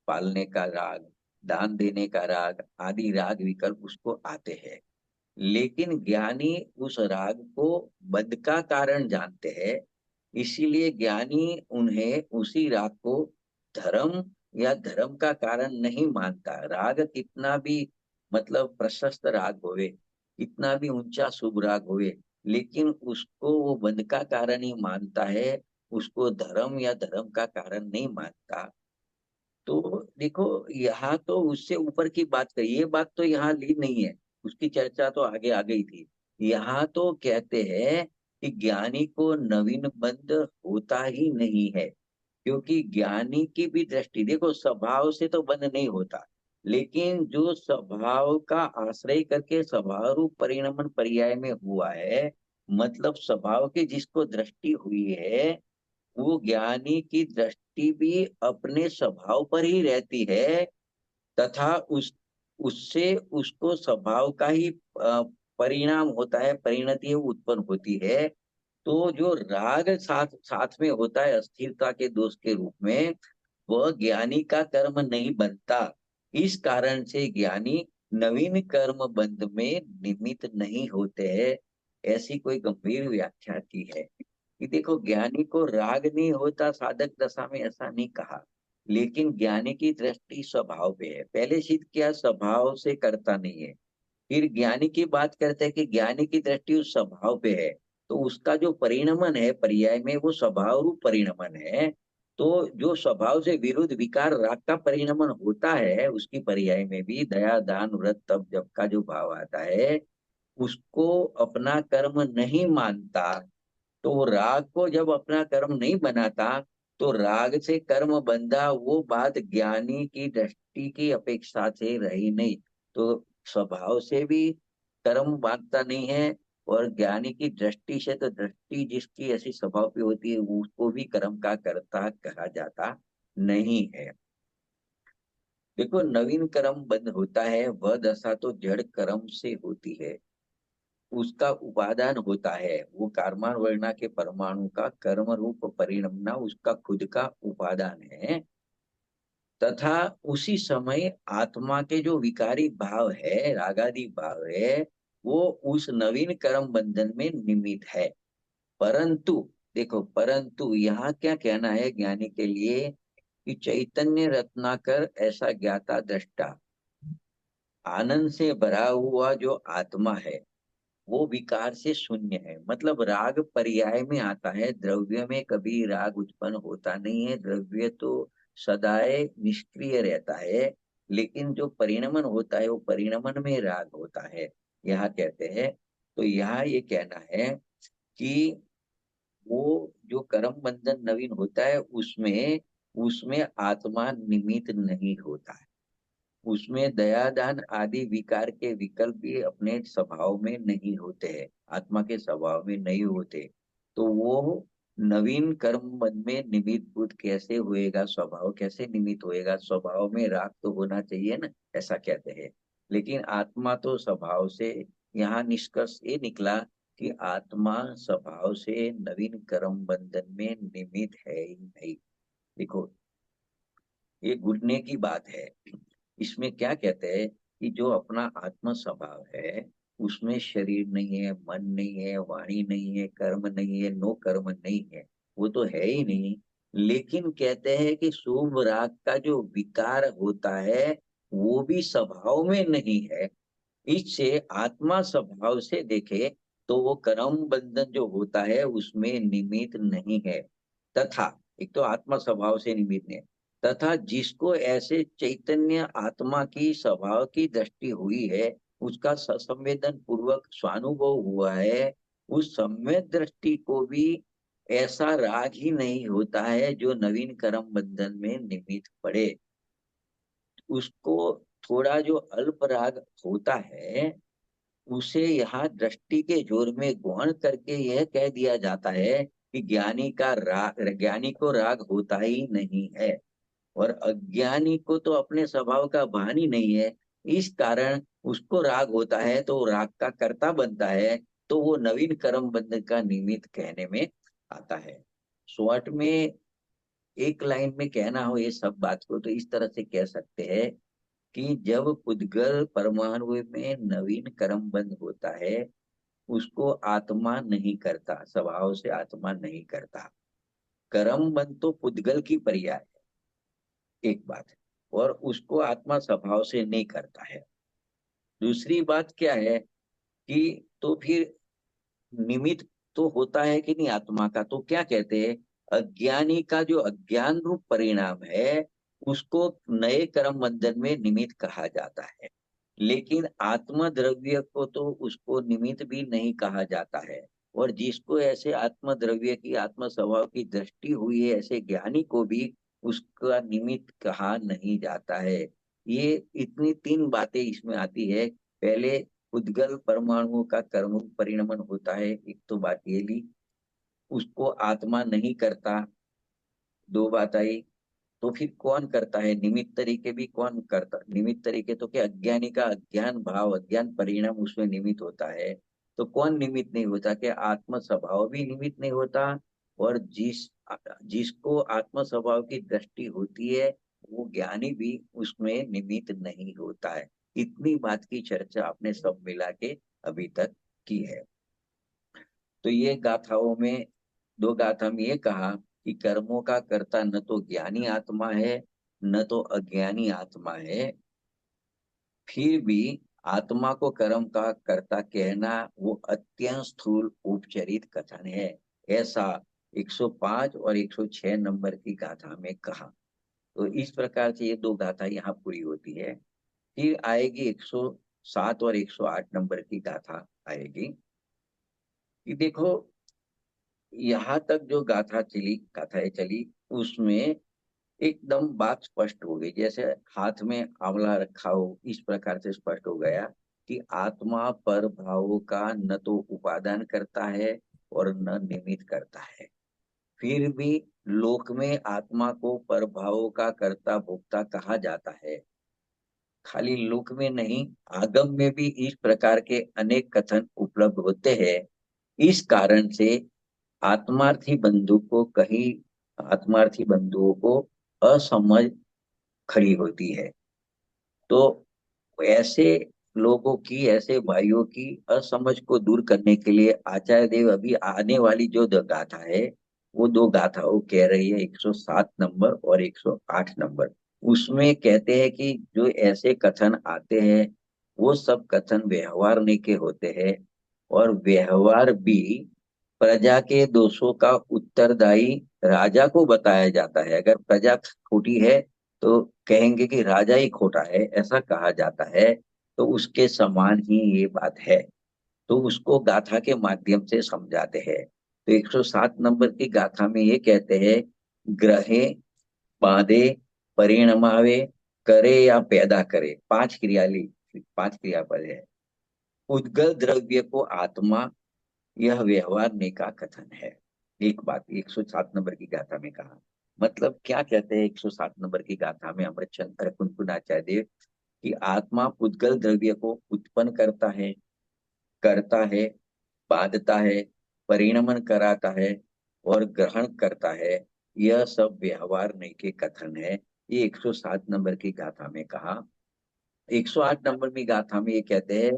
पालने का राग, दान देने का राग आदि राग विकल्प उसको आते हैं। लेकिन ज्ञानी उस राग को बंध का कारण जानते हैं, इसीलिए ज्ञानी उन्हें उसी राग को धर्म या धर्म का कारण नहीं मानता। राग कितना भी मतलब प्रशस्त राग होवे, कितना भी ऊंचा शुभ राग होवे, लेकिन उसको वो बंध का कारण ही मानता है, उसको धर्म या धर्म का कारण नहीं मानता। तो देखो, यहाँ तो उससे ऊपर की बात कही, ये बात तो यहाँ ली नहीं है, उसकी चर्चा तो आगे आ गई थी। यहाँ तो कहते हैं कि ज्ञानी को नवीन बंध होता ही नहीं है, क्योंकि ज्ञानी की भी दृष्टि देखो, स्वभाव से तो बंध नहीं होता, लेकिन जो स्वभाव का आश्रय करके स्वभाव रूप परिणमन पर्याय में हुआ है, मतलब स्वभाव की जिसको दृष्टि हुई है, वो ज्ञानी की दृष्टि भी अपने स्वभाव पर ही रहती है, तथा उससे उसको स्वभाव का ही परिणाम होता है, परिणति उत्पन्न होती है। तो जो राग साथ साथ में होता है अस्थिरता के दोष के रूप में, वह ज्ञानी का कर्म नहीं बनता। इस कारण से ज्ञानी नवीन कर्म बंध में निमित्त नहीं होते हैं। ऐसी कोई गंभीर व्याख्या की है कि देखो, ज्ञानी को राग नहीं होता साधक दशा में, ऐसा नहीं कहा, लेकिन ज्ञानी की दृष्टि स्वभाव पे है, पहले सिद्ध किया स्वभाव से करता नहीं है। फिर ज्ञानी की बात करते हैं कि ज्ञानी की दृष्टि उस स्वभाव पे है, तो उसका जो परिणमन है पर्याय में, वो स्वभाव रूप परिणमन है। तो जो स्वभाव से विरुद्ध विकार राग का परिणमन होता है, उसकी पर्याय में भी दया दान व्रत तप जप का जो भाव आता है, उसको अपना कर्म नहीं मानता। तो वो राग को जब अपना कर्म नहीं बनाता, तो राग से कर्म बंधा वो बात ज्ञानी की दृष्टि की अपेक्षा से रही नहीं। तो स्वभाव से भी कर्म बांधता नहीं है, और ज्ञानी की दृष्टि से तो दृष्टि जिसकी ऐसी स्वभाव पे होती है, उसको भी कर्म का कर्ता कहा जाता नहीं है। देखो, नवीन कर्म बंद होता है, वह दशा तो जड़ कर्म से होती है, उसका उपादान होता है, वो कारमान वर्णा के परमाणु का कर्म रूप परिणमना उसका खुद का उपादान है। तथा उसी समय आत्मा के जो विकारी भाव है, रागादि भाव है, वो उस नवीन कर्म बंधन में निमित्त है। परंतु देखो, परंतु यहाँ क्या कहना है ज्ञानी के लिए कि चैतन्य रत्नाकर ऐसा ज्ञाता दृष्टा आनंद से भरा हुआ जो आत्मा है, वो विकार से शून्य है। मतलब राग पर्याय में आता है, द्रव्य में कभी राग उत्पन्न होता नहीं है, द्रव्य तो सदाए निष्क्रिय रहता है। लेकिन जो परिणमन होता है, वो परिणमन में राग होता है, यहाँ कहते हैं। तो यहाँ ये कहना है कि वो जो कर्म बंधन नवीन होता है, उसमें उसमें आत्मा निमित्त नहीं होता है, उसमें दया दान आदि विकार के विकल्प भी अपने स्वभाव में नहीं होते हैं, आत्मा के स्वभाव में नहीं होते। तो वो नवीन कर्म मन में निमित्त बुद्ध कैसे होएगा, स्वभाव कैसे निमित्त होएगा, स्वभाव में राग तो होना चाहिए ना, ऐसा कहते हैं। लेकिन आत्मा तो स्वभाव से, यहाँ निष्कर्ष ये निकला कि आत्मा स्वभाव से नवीन कर्म बंधन में निमित्त है ही नहीं। देखो, ये घुटने की बात है। इसमें क्या कहते हैं कि जो अपना आत्म स्वभाव है, उसमें शरीर नहीं है, मन नहीं है, वाणी नहीं है, कर्म नहीं है, नो कर्म नहीं है, वो तो है ही नहीं। लेकिन कहते हैं कि शुभ राग का जो विकार होता है, वो भी स्वभाव में नहीं है। इससे आत्मा स्वभाव से देखे तो वो कर्म बंधन जो होता है उसमें निमित्त नहीं है। तथा एक तो आत्मा स्वभाव से निमित्त है, तथा जिसको ऐसे चैतन्य आत्मा की स्वभाव की दृष्टि हुई है, उसका ससंवेदन पूर्वक स्वानुभव हुआ है, उस सम्यक दृष्टि को भी ऐसा राग ही नहीं होता है जो नवीन कर्म बंधन में निमित्त पड़े। उसको थोड़ा जो अल्प राग होता है, उसे यहाँ दृष्टि के जोर में गौण करके यह कह दिया जाता है कि ज्ञानी को राग होता ही नहीं है, और अज्ञानी को तो अपने स्वभाव का भान ही नहीं है। इस कारण उसको राग होता है तो वो राग का कर्ता बनता है, तो वो नवीन कर्म बंधन का निमित्त कहने में आता है। शॉर्ट में एक लाइन में कहना हो ये सब बात को, तो इस तरह से कह सकते हैं कि जब पुद्गल परमाणु में नवीन कर्म बंध होता है, उसको आत्मा नहीं करता, स्वभाव से आत्मा नहीं करता। कर्म बंध तो पुद्गल की पर्याय है, एक बात है, और उसको आत्मा स्वभाव से नहीं करता है। दूसरी बात क्या है कि तो फिर निमित्त तो होता है कि नहीं आत्मा का, तो क्या कहते हैं, अज्ञानी का जो अज्ञान रूप परिणाम है उसको नए कर्म बंधन में निमित्त कहा जाता है। लेकिन आत्म द्रव्य को तो उसको निमित्त भी नहीं कहा जाता है। और जिसको ऐसे आत्म द्रव्य की आत्म स्वभाव की दृष्टि हुई है, ऐसे ज्ञानी को भी उसका निमित्त कहा नहीं जाता है। ये इतनी तीन बातें इसमें आती है। पहले उद्गल परमाणुओं का कर्म परिणमन होता है, एक तो बात ये ली। उसको आत्मा नहीं करता, दो बात आई। तो फिर कौन करता है, निमित्त तरीके भी कौन करता, निमित्त तरीके तो क्या, अज्ञानी का अज्ञान भाव अज्ञान परिणाम उसमें निमित्त होता है। तो कौन निमित्त नहीं होता, कि आत्म स्वभाव भी निमित्त नहीं होता, और जिसको आत्म स्वभाव की दृष्टि होती है वो ज्ञानी भी उसमें निमित्त नहीं होता है। इतनी बात की चर्चा आपने सब मिला के अभी तक की है। तो ये गाथाओं में, दो गाथा में ये कहा कि कर्मों का कर्ता न तो ज्ञानी आत्मा है न तो अज्ञानी आत्मा है, फिर भी आत्मा को कर्म का कर्ता कहना वो अत्यंत स्थूल उपचरित कथन है, ऐसा 105 और 106 नंबर की गाथा में कहा। तो इस प्रकार से ये दो गाथा यहाँ पूरी होती है। फिर आएगी 107 और 108 नंबर की गाथा आएगी, कि देखो यहाँ तक जो गाथाएं चली उसमें एकदम बात स्पष्ट हो गई, जैसे हाथ में आंवला रखा हो इस प्रकार से स्पष्ट हो गया कि आत्मा पर भावों का न तो उपादान करता है और न निमित्त करता है। फिर भी लोक में आत्मा को पर भावों का कर्ता भोक्ता कहा जाता है। खाली लोक में नहीं, आगम में भी इस प्रकार के अनेक कथन उपलब्ध होते हैं। इस कारण से आत्मार्थी बंधु को कहीं आत्मार्थी बंधुओं को असमझ खड़ी होती है। तो ऐसे लोगों की, ऐसे भाइयों की असमझ को दूर करने के लिए आचार्य देव अभी आने वाली जो दो गाथा है, वो दो गाथा वो कह रही है 107 नंबर और 108 नंबर। उसमें कहते हैं कि जो ऐसे कथन आते हैं वो सब कथन व्यवहार नहीं के होते हैं, और व्यवहार भी प्रजा के दोषों का उत्तरदायी राजा को बताया जाता है। अगर प्रजा खोटी है तो कहेंगे कि राजा ही खोटा है, ऐसा कहा जाता है। तो उसके समान ही ये बात है, तो उसको गाथा के माध्यम से समझाते हैं। तो 107 नंबर की गाथा में ये कहते हैं, ग्रहे, बांधे, परिणमावे, करे या पैदा करे, पांच क्रिया ली, पांच क्रियापद है। उद्गल द्रव्य को आत्मा, यह व्यवहार का कथन है। एक बात 107 नंबर की गाथा में कहा, मतलब क्या कहते हैं 107 नंबर की गाथा में अमृतचंद्र कुंकुनाचार्य देव, कि आत्मा पुद्गल द्रव्य को उत्पन्न करता है, बांधता है, परिणमन कराता है और ग्रहण करता है। यह सब व्यवहार नहीं के कथन है। ये 107 नंबर की गाथा में कहा। 108 नंबर की गाथा में ये कहते हैं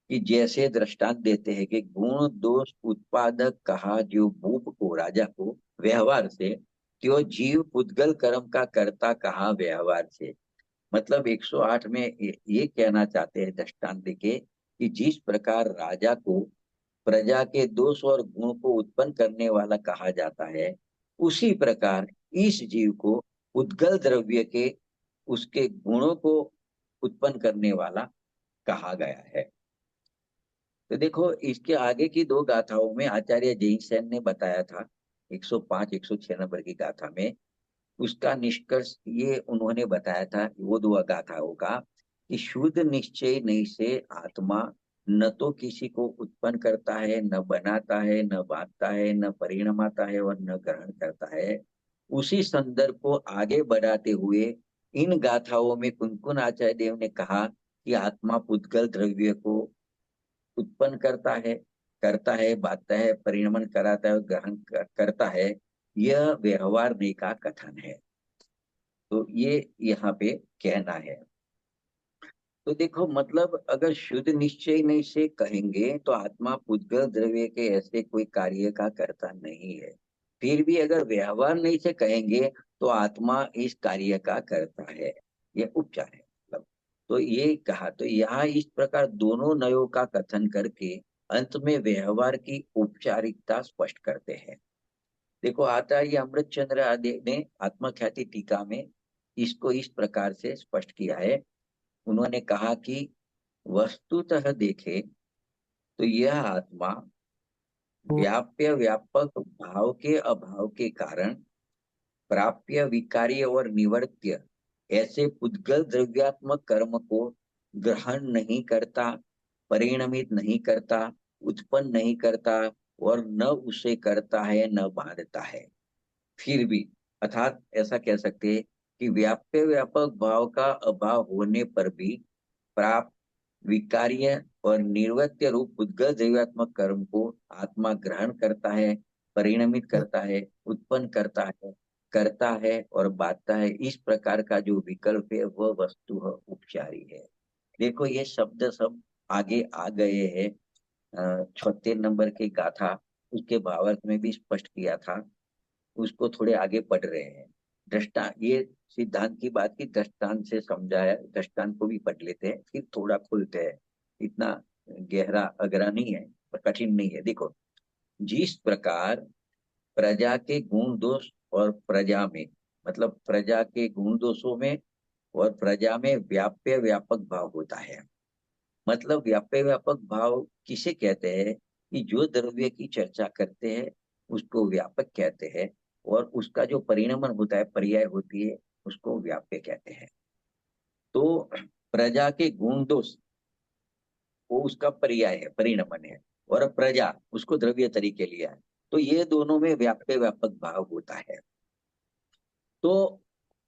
कि जैसे दृष्टांत देते हैं कि गुण दोष उत्पादक कहा जो भूप को, राजा को व्यवहार से, त्यो जीव पुद्गल कर्म का कर्ता कहा व्यवहार से। मतलब 108 में ये कहना चाहते हैं दृष्टांत देके कि जिस प्रकार राजा को प्रजा के दोष और गुण को उत्पन्न करने वाला कहा जाता है, उसी प्रकार इस जीव को उद्गल द्रव्य के, उसके गुणों को उत्पन्न करने वाला कहा गया है। तो देखो इसके आगे की दो गाथाओं में आचार्य जैन सेन ने बताया था, 105 106 नंबर की गाथा में उसका निष्कर्ष ये उन्होंने बताया था, वो दो गाथाओं का, कि शुद्ध निश्चय नहीं से आत्मा न तो किसी को उत्पन्न करता है, न बनाता है, न बांधता है, न परिणमाता है और न ग्रहण करता है। उसी संदर्भ को आगे बढ़ाते हुए इन गाथाओं में कुनकुन आचार्य देव ने कहा कि आत्मा पुद्गल द्रव्य को उत्पन्न करता है, बांधता है, परिणमन कराता है और ग्रहण करता है। यह व्यवहार नहीं का कथन है। तो ये यहाँ पे कहना है। तो देखो, मतलब अगर शुद्ध निश्चय नहीं से कहेंगे तो आत्मा पुद्गल द्रव्य के ऐसे कोई कार्य का करता नहीं है। फिर भी अगर व्यवहार नहीं से कहेंगे तो आत्मा इस कार्य का करता है, ये उपचार है मतलब। तो ये कहा, तो यहाँ इस प्रकार दोनों नयों का कथन करके अंत में व्यवहार की औपचारिकता स्पष्ट करते हैं। देखो, आचार्य अमृतचंद्र आदि ने आत्मख्याति टीका में इसको इस प्रकार से स्पष्ट किया है। उन्होंने कहा कि वस्तुतः देखे तो यह आत्मा व्याप्य व्यापक भाव के अभाव के कारण प्राप्य विकार्य और निवर्त्य ऐसे पुद्गल द्रव्यात्मक कर्म को ग्रहण नहीं करता, परिणमित नहीं करता, उत्पन्न नहीं करता और न उसे करता है न बांधता है। फिर भी, अर्थात ऐसा कह सकते हैं कि व्याप्य व्यापक भाव का अभाव होने पर भी प्राप्त विकार्य और निर्वत्य रूप उद्गत दैवात्मक कर्म को आत्मा ग्रहण करता है, परिणमित करता है, उत्पन्न करता है और बांटता है। इस प्रकार का जो विकल्प है वह वस्तु उपचारी है। देखो, ये शब्द सब आगे आ गए हैं। 76 नंबर के गाथा, उसके भावार्थ में भी स्पष्ट किया था। उसको थोड़े आगे पढ़ रहे हैं। दृष्टांत, ये सिद्धांत की बात की दृष्टांत से समझाया, दृष्टांत को भी पढ़ लेते हैं फिर थोड़ा खुलते हैं। इतना गहरा अगरा नहीं है पर कठिन नहीं है। देखो, जिस प्रकार प्रजा के गुण दोष और प्रजा में, मतलब प्रजा के गुण दोषों में और प्रजा में व्याप्य व्यापक भाव होता है। मतलब व्याप्य व्यापक भाव किसे कहते हैं कि जो द्रव्य की चर्चा करते हैं उसको व्यापक कहते हैं, और उसका जो परिणमन होता है, पर्याय होती है, उसको व्याप्य कहते हैं। तो प्रजा के गुण दोष वो उसका पर्याय है, परिणमन है, और प्रजा उसको द्रव्य तरीके लिया है। तो ये दोनों में व्याप्य व्यापक भाव होता है। तो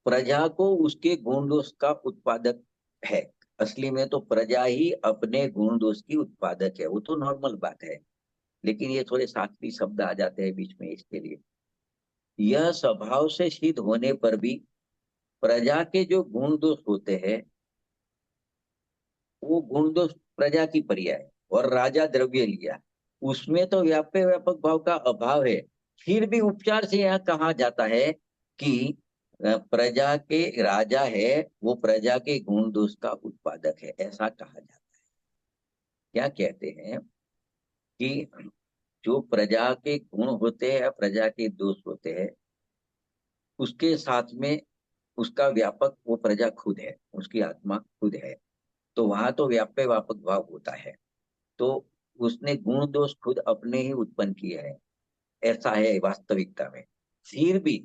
प्रजा को उसके गुण दोष का उत्पादक है। असली में तो प्रजा ही अपने गुण दोष की उत्पादक है, वो तो नॉर्मल बात है। लेकिन ये थोड़े शास्त्रीय शब्द आ जाते हैं बीच में, इसके लिए यह स्वभाव से सिद्ध होने पर भी प्रजा के जो गुण दोष होते हैं वो गुण दोष प्रजा की पर्याय, और राजा द्रव्य लिया, उसमें तो व्याप्य व्यापक भाव का अभाव है। फिर भी उपचार से यह कहा जाता है कि प्रजा के राजा है, वो प्रजा के गुण दोष का उत्पादक है, ऐसा कहा जाता है। क्या कहते हैं कि जो प्रजा के गुण होते हैं या प्रजा के दोष होते हैं, उसके साथ में उसका व्यापक वो प्रजा खुद है, उसकी आत्मा खुद है। तो वहां तो व्याप्य व्यापक भाव होता है। तो उसने गुण दोष खुद अपने ही उत्पन्न किए हैं, ऐसा है वास्तविकता में। फिर भी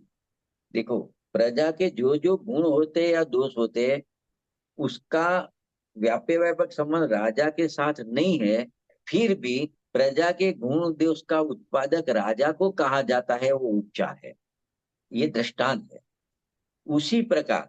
देखो, प्रजा के जो जो गुण होते हैं या दोष होते हैं, उसका व्याप्य व्यापक संबंध राजा के साथ नहीं है। फिर भी प्रजा के गुण दोष का उत्पादक राजा को कहा जाता है, वो उपचार है। ये दृष्टांत है। उसी प्रकार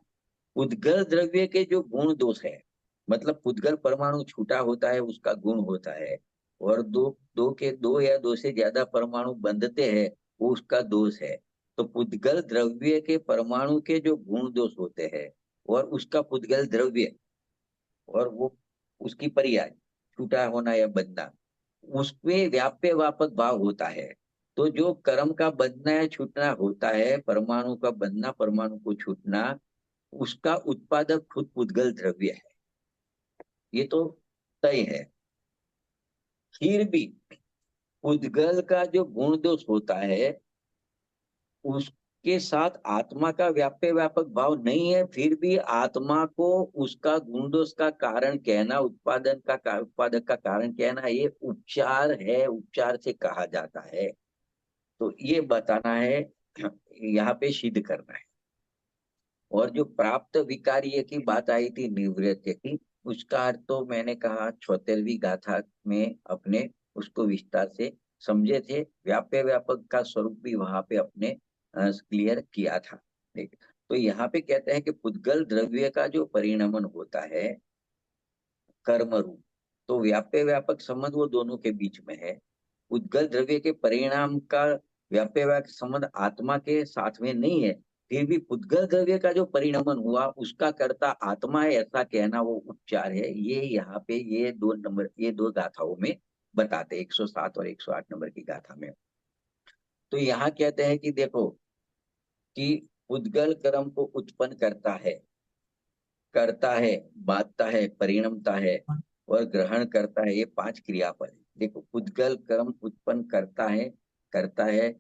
पुद्गल द्रव्य के जो गुण दोष है, मतलब पुद्गल परमाणु छूटा होता है, उसका गुण होता है, और दो दो के दो या दो से ज्यादा परमाणु बंधते हैं, वो उसका दोष है। तो पुद्गल द्रव्य के परमाणु के जो गुण दोष होते हैं और उसका पुद्गल द्रव्य और वो उसकी पर्याय, छूटा होना या बंधना, उसमें व्याप्य व्यापक भाव होता है। तो जो कर्म का बंधना या छूटना होता है, परमाणु का बंधना, परमाणु को छूटना, उसका उत्पादक खुद पुद्गल द्रव्य है, ये तो तय है। फिर भी पुद्गल का जो गुण दोष होता है उसके साथ आत्मा का व्याप्य व्यापक भाव नहीं है। फिर भी आत्मा को उसका गुण दोष का कारण कहना, उत्पादक का कारण कहना, ये उपचार है, उपचार से कहा जाता है। तो ये बताना है, यहाँ पे सिद्ध करना है। और जो प्राप्त विकार्य की बात आई थी, निवृत्ति की, उसका अर्थ तो मैंने कहा 76वीं गाथा में अपने उसको विस्तार से समझे थे। व्याप्य व्यापक का स्वरूप भी वहां पे अपने क्लियर किया था। ठीक। तो यहाँ पे कहते हैं कि पुद्गल द्रव्य का जो परिणमन होता है कर्म रूप, तो व्याप्य व्यापक संबंध वो दोनों के बीच में है। पुद्गल द्रव्य के परिणाम का व्याप्य व्यापक संबंध आत्मा के साथ में नहीं है। फिर भी पुद्गल द्रव्य का जो परिणमन हुआ उसका कर्ता आत्मा है, ऐसा कहना वो उपचार है। ये यहाँ पे ये 2 नंबर, ये 2 गाथाओं में बताते, 107 और 108 नंबर की गाथा में। तो यहाँ कहते हैं कि देखो कि पुद्गल कर्म को उत्पन्न करता है, बांधता है, परिणमता है और ग्रहण करता है, ये 5 क्रियापद है। देखो, पुद्गल कर्म उत्पन्न करता है,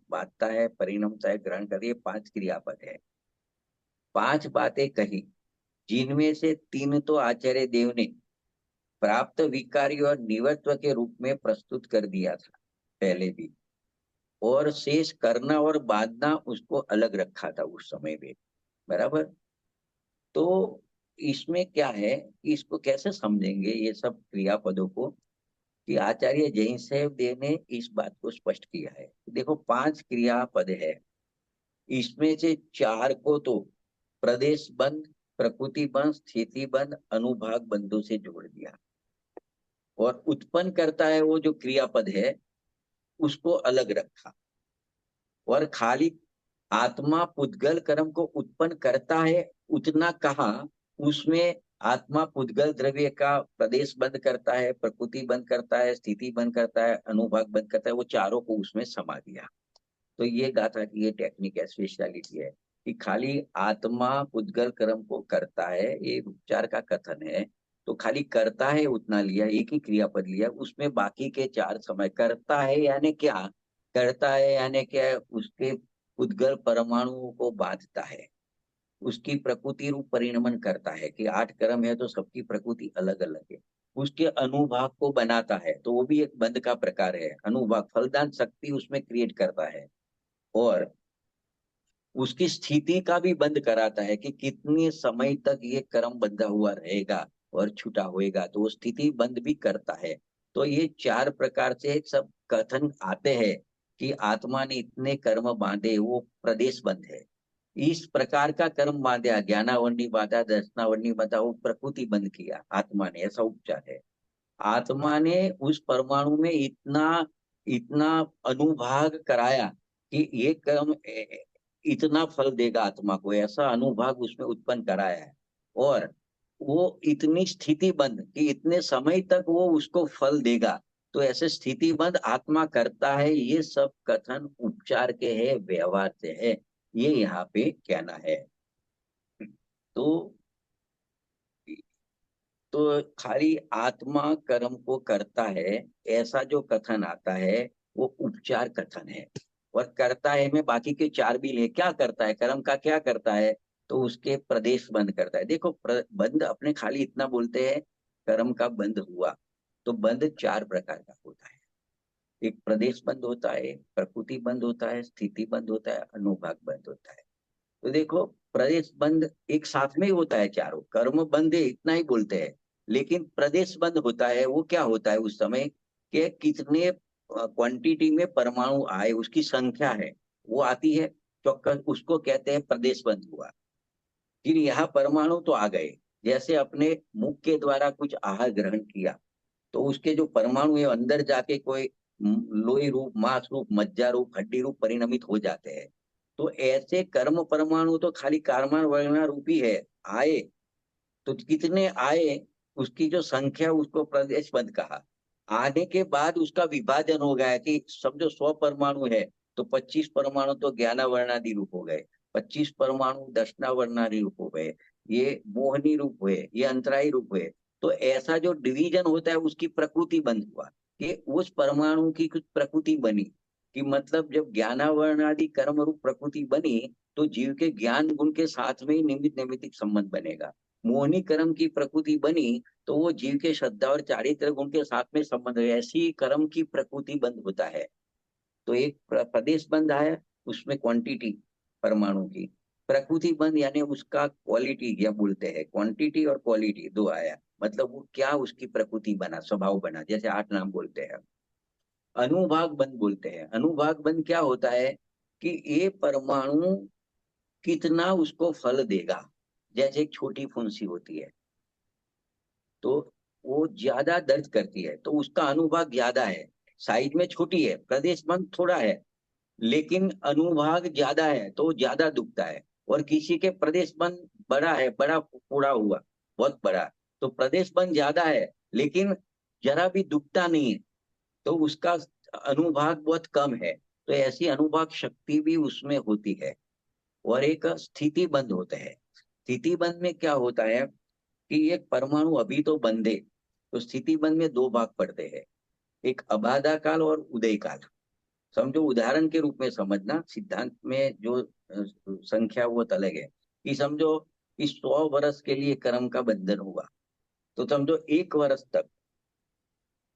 बांधता है, परिणमता है, ग्रहण करता है, ये 5 क्रियापद है। 5 बातें कही, जिनमें से 3 तो आचार्य देव ने प्राप्त विकारी और निवर्त्व के रूप में प्रस्तुत कर दिया था पहले भी, और शेष करना और बांधना उसको अलग रखा था उस समय में, बराबर। तो इसमें क्या है कि इसको कैसे समझेंगे ये सब क्रियापदों को, कि आचार्य जैन साहेब देव ने इस बात को स्पष्ट किया है। देखो, 5 क्रियापद है, इसमें से 4 को तो प्रदेश बंद, प्रकृति बंद, स्थिति बंद, अनुभाग बंधों से जोड़ दिया, और उत्पन्न करता है वो जो क्रियापद है उसको अलग रखा, और खाली आत्मा पुद्गल कर्म को उत्पन्न करता है उतना कहा। उसमें आत्मा पुद्गल द्रव्य का प्रदेश बंद करता है, प्रकृति बंद करता है, स्थिति बंद करता है, अनुभाग बंद करता है, वो चारों को उसमें समा दिया। तो ये गाथा की ये टेक्निक है, स्पेशलिटी है, कि खाली आत्मा पुद्गल कर्म को करता है, ये उपचार का कथन है। तो खाली करता है उतना लिया, एक ही क्रियापद लिया, उसमें बाकी के 4 समय करता है यानी क्या, करता है यानी क्या, उसके पुद्गल परमाणुओं को बांधता है, उसकी प्रकृति रूप परिणमन करता है, कि 8 कर्म है तो सबकी प्रकृति अलग अलग है। उसके अनुभाग को बनाता है, तो वो भी एक बंध का प्रकार है, अनुभाग फलदान शक्ति उसमें क्रिएट करता है। और उसकी स्थिति का भी बंद कराता है, कि कितने समय तक ये कर्म बंधा हुआ रहेगा और छूटा होएगा, तो वो स्थिति बंद भी करता है। तो ये 4 प्रकार से सब कथन आते हैं कि आत्मा ने इतने कर्म बांधे, वो प्रदेश बंद है। इस प्रकार का कर्म बांधा, ज्ञानावरणी बांधा, दर्शनावरणी बांधा, वो प्रकृति बंद किया आत्मा ने, ऐसा उपचार है। आत्मा ने उस परमाणु में इतना इतना अनुभाग कराया कि ये कर्म इतना फल देगा आत्मा को, ऐसा अनुभाग उसमें उत्पन्न कराया है। और वो इतनी स्थिति बंद कि इतने समय तक वो उसको फल देगा, तो ऐसे स्थिति बंद आत्मा करता है। ये सब कथन उपचार के है, व्यवहार से है, ये यहाँ पे कहना है। तो तो खाली आत्मा कर्म को करता है, ऐसा जो कथन आता है वो उपचार कथन है। और करता है में बाकी के 4 भी ले, क्या करता है, कर्म का क्या करता है, तो उसके प्रदेश बंद करता है। देखो, बंद अपने खाली इतना बोलते हैं, कर्म का बंद हुआ, तो बंद 4 प्रकार का होता है। एक प्रदेश बंद होता है, प्रकृति बंद होता है, स्थिति बंद होता है, अनुभाग बंद होता है। तो देखो, प्रदेश बंद एक साथ में ही होता है, चारों कर्म बंद है इतना ही बोलते हैं, लेकिन प्रदेश बंद होता है वो क्या होता है उस समय, कि कितने क्वांटिटी में परमाणु आए, उसकी संख्या है वो आती है चौक्कस, उसको कहते हैं प्रदेश बंद हुआ। फिर यहाँ परमाणु तो आ गए, जैसे अपने मुख के द्वारा कुछ आहार ग्रहण किया, तो उसके जो परमाणु है अंदर जाके कोई लोही रूप, मांस रूप, मज्जा रूप, हड्डी रूप परिणमित हो जाते हैं। तो ऐसे कर्म परमाणु तो खाली कार्बन वर्णा रूपी है, आए तो कितने आए, उसकी जो संख्या, उसको प्रदेश बंद कहा। आने के बाद उसका विभाजन हो गया, कि समझो 100 परमाणु है, तो 25 परमाणु तो ज्ञानावर्णादि रूप हो गए, 25 परमाणु दर्शनावर्णादि रूप हो गए, ये मोहनी रूप हुए, ये अंतरायी रूप हुए। तो ऐसा जो डिवीजन होता है उसकी प्रकृति बंद हुआ, कि उस परमाणु की कुछ प्रकृति बनी, कि मतलब जब ज्ञानावर्णादि कर्म रूप प्रकृति बनी, तो जीव के ज्ञान गुण के साथ में ही निमित्त नैमित्तिक संबंध बनेगा। मोहनी कर्म की प्रकृति बनी, तो वो जीव के श्रद्धा और चारित्र गुण के साथ में संबंध है, ऐसी कर्म की प्रकृति बंद होता है। तो एक प्रदेश बंद आया, उसमें क्वांटिटी परमाणु की, प्रकृति बंद यानी उसका क्वालिटी, क्या बोलते हैं, क्वांटिटी और क्वालिटी 2 आया, मतलब वो क्या उसकी प्रकृति बना, स्वभाव बना, जैसे 8 नाम बोलते हैं। अनुभाग बंद बोलते हैं, अनुभाग बंद क्या होता है, कि ये परमाणु कितना उसको फल देगा। जैसे एक छोटी फुंसी होती है, तो वो ज्यादा दर्द करती है, तो उसका अनुभाग ज्यादा है, साइज में छोटी है, प्रदेश बंद थोड़ा है, लेकिन अनुभाग ज्यादा है तो ज्यादा दुखता है। और किसी के प्रदेश बंद बड़ा है, बड़ा पूरा हुआ, बहुत बड़ा, तो प्रदेश बंद ज्यादा है लेकिन जरा भी दुखता नहीं है, तो उसका अनुभाग बहुत कम है। तो ऐसी अनुभाग शक्ति भी उसमें होती है। और एक स्थिति बंद होता है। स्थिति बंद में क्या होता है कि एक परमाणु अभी तो बंद है, तो स्थिति बंद में दो भाग पड़ते हैं, एक अबाधा काल और उदय काल। समझो, उदाहरण के रूप में समझना, सिद्धांत में जो संख्या वो अलग है। कि समझो कि 100 वर्ष के लिए कर्म का बंधन हुआ, तो समझो 1 वर्ष तक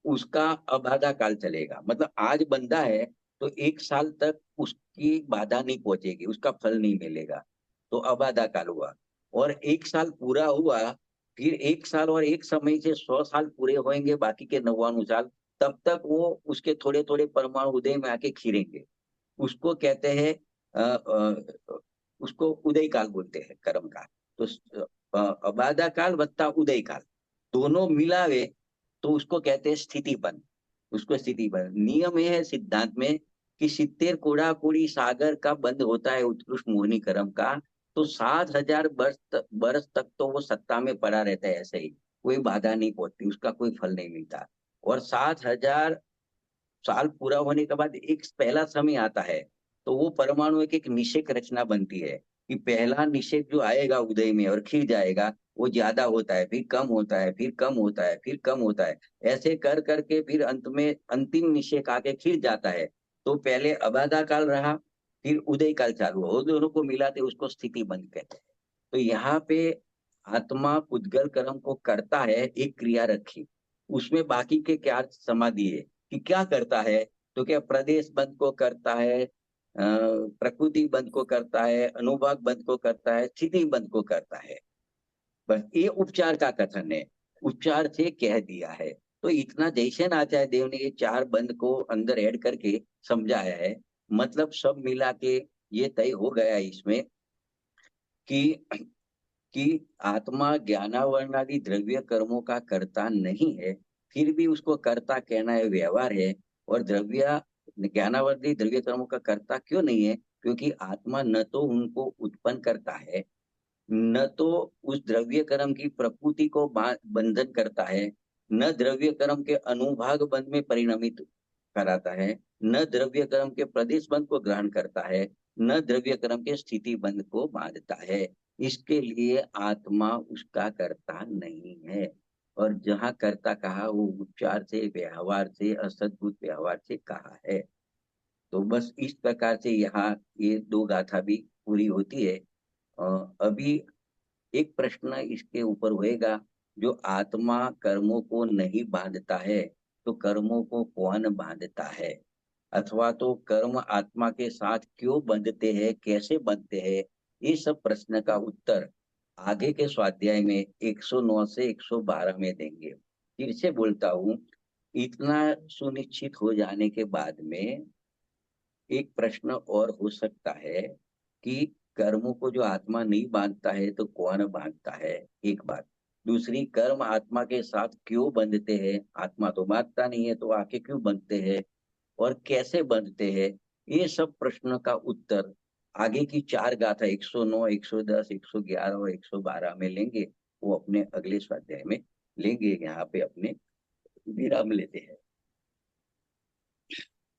उसका अबाधा काल चलेगा, मतलब आज बंधा है तो 1 साल तक उसकी बाधा नहीं पहुंचेगी, उसका फल नहीं मिलेगा, तो अबाधा काल हुआ। और 1 साल पूरा हुआ, फिर 1 साल और एक समय से 100 साल पूरे होंगे, बाकी के 99 साल, तब तक वो उसके थोड़े थोड़े परमाणु उदय में आके खिरेंगे। उसको कहते हैं उसको उदय काल बोलते हैं कर्म का। तो अबाधा काल वत्ता उदय काल दोनों मिलावे तो उसको कहते हैं स्थितिपन। उसको स्थितिपन नियम ये है सिद्धांत में कि 70 कोड़ा कोड़ी सागर का बंद होता है उत्कृष्ट मोहिनी कर्म का, तो 7,000 वर्ष तक तो वो सत्ता में पड़ा रहता है, ऐसे ही कोई बाधा नहीं पहुंचती, उसका कोई फल नहीं मिलता। और 7,000 साल पूरा होने के बाद एक पहला समय आता है, तो वो परमाणु एक एक निषेक रचना बनती है। कि पहला निषेक जो आएगा उदय में और खिल जाएगा, वो ज्यादा होता है, फिर कम होता है, फिर कम होता है, फिर कम होता है, ऐसे कर करके फिर अंत में अंतिम निषेक आके खिल जाता है। तो पहले अबाधा काल रहा, फिर उदय काल चालू हुआ, वो दोनों को मिलाते उसको स्थिति बंद कहते हैं। तो यहाँ पे आत्मा पुद्गल कर्म को करता है, एक क्रिया रखी, उसमें बाकी के क्या समाधि है कि क्या करता है। तो क्या प्रदेश बंद को करता है, प्रकृति बंद को करता है, अनुभाग बंद को करता है, स्थिति बंद को करता है। बस ये उपचार का कथन है, उपचार से कह दिया है। तो इतना जैसे आचार्य देव ने ये चार बंद को अंदर ऐड करके समझाया है, मतलब सब मिला के ये तय हो गया इसमें कि कि आत्मा ज्ञानावरणादि द्रव्य कर्मों का कर्ता नहीं है, फिर भी उसको कर्ता कहना है, व्यवहार है। और द्रव्य ज्ञानावर्ती द्रव्य कर्मों का कर्ता क्यों नहीं है, क्योंकि आत्मा न तो उनको उत्पन्न करता है, न तो उस द्रव्य कर्म की प्रकृति को बंधन करता है, न द्रव्य कर्म के अनुभाग बंध में परिणमित कराता है, न द्रव्य कर्म के प्रदेश बंध को ग्रहण करता है, न द्रव्य कर्म के स्थिति बंध को बांधता है। इसके लिए आत्मा उसका कर्ता नहीं है। और जहां कर्ता कहा वो उपचार से, व्यवहार से, असद्भुत व्यवहार से कहा है। तो बस इस प्रकार से यहाँ ये दो गाथा भी पूरी होती है। अभी एक प्रश्न इसके ऊपर होएगा, जो आत्मा कर्मों को नहीं बांधता है, तो कर्मों को कौन बांधता है, अथवा तो कर्म आत्मा के साथ क्यों बंधते हैं, कैसे बंधते हैं। ये सब प्रश्न का उत्तर आगे के स्वाध्याय में 109 से 112 में देंगे। फिर से बोलता हूं, इतना सुनिश्चित हो जाने के बाद में एक प्रश्न और हो सकता है कि कर्मों को जो आत्मा नहीं बांधता है तो कौन बांधता है, एक बात। दूसरी, कर्म आत्मा के साथ क्यों बंधते हैं, आत्मा तो बांधता नहीं है तो आके क्यों बंधते हैं, और कैसे बंधते हैं। ये सब प्रश्न का उत्तर आगे की चार गाथा 109, 110, 111 और 112 में लेंगे। वो अपने अगले स्वाध्याय में लेंगे। यहाँ पे अपने विराम लेते हैं।